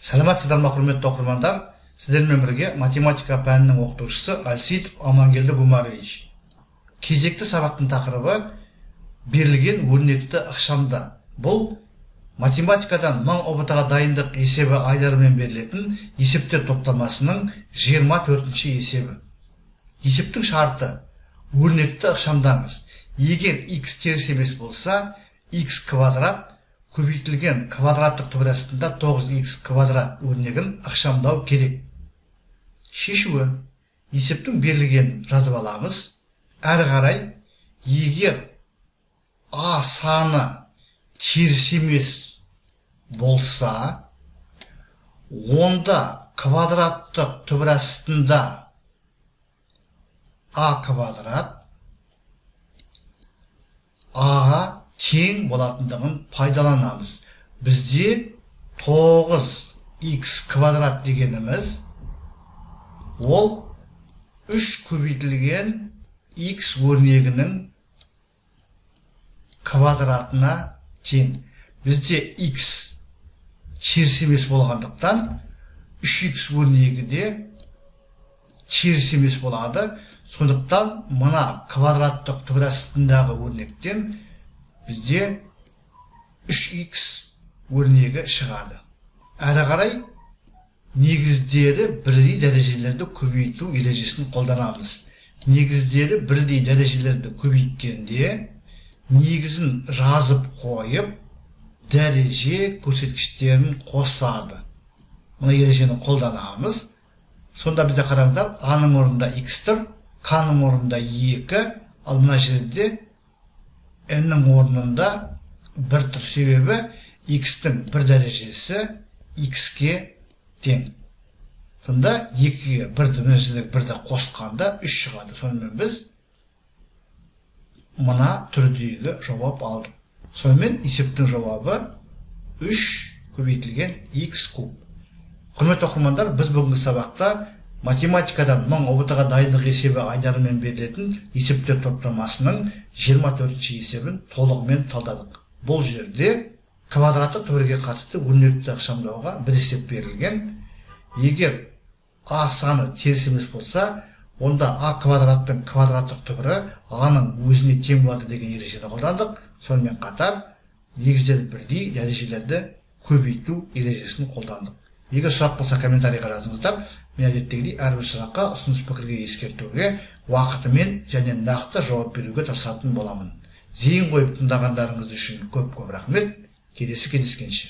Саламатсыздар ма, құрметті оқырмандар? Сіздермен бірге математика пәнінің оқытушысы Алситов Амангелді Гумарович. Кезекті сабақтың тақырыбы берілген өрнекті ықшамда. Бұл математикадан 1000 ұбт-ға дайындық есебі айдарымен берілетін есептер топтамасының 24-ші есебі. Есептің шарты: өрнекті ықшамдаңыз. Егер x теріс емес болса, x квадрат көбейтілген квадраттық түбір астында 9x квадрат өрнегін ықшамдау керек. Шешуі: есептің берілгенін жазып аламыз. Әрі қарай, егер a саны теріс емес болса, онда квадраттық түбір астында a квадрат a-ға тең болатындығын пайдаланамыз. Бізде 9x квадрат дегеніміз ол 3 көбейтілген x өрнегінің квадратына тең. Бізде x теріс емес болғандықтан 3x өрнегі де теріс емес болады. Сондықтан мына квадраттық түбір астындағы өрнектен бізде 3x өрнегі шығады. Әрі қарай негіздері бірдей дәрежелерді көбейту ережесін қолданамыз. Негіздері бірдей дәрежелерді көбейткенде негізін жазып қойып, дәреже көрсеткіштерін қосады. Мұны ережені қолданамыз. Сонда бізде қараңыздар, a-ның орнында x тұр, k-ның орнында 2, ал мына жерде n-ның орнында 1 тұр. Себебі x-тің бір дәрежесі x-ке тең. Сонда 2-ге 1 дәрежелік 1-ді қосқанда 3 шығады. Сонымен біз мына түрдегі жауап алдық. Сонымен есептің жауабы 3 көбейтілген x куб. Құрметті оқырмандар, біз бүгінгі сабақта математикадан 1000 ұбт-ға дайындық есебі айдарымен берілетін есептер топтамасының 24-ші есебін толығымен талдадық. Бұл жерде квадраттық түбірге қатысты өрнекті ықшамдауға бір есеп берілген. Егер a саны теріс емес болса, онда a квадраттың квадраттық түбірі a-ның өзіне тең болады деген ережені қолдандық. Сонымен қатар негіздері бірдей дәрежелерді көбейту ережесін қолдандық. Егер сұрақ болса, комментарийға жазыңыздар. Мен әдеттегідей әрбір сұраққа ұсыныс пікірге ескертуге, уақытымен және нақты жауап беруге тырысатын боламын. Зейін қойып тыңдағандарыңыз үшін көп рахмет. Келесі кездескенше.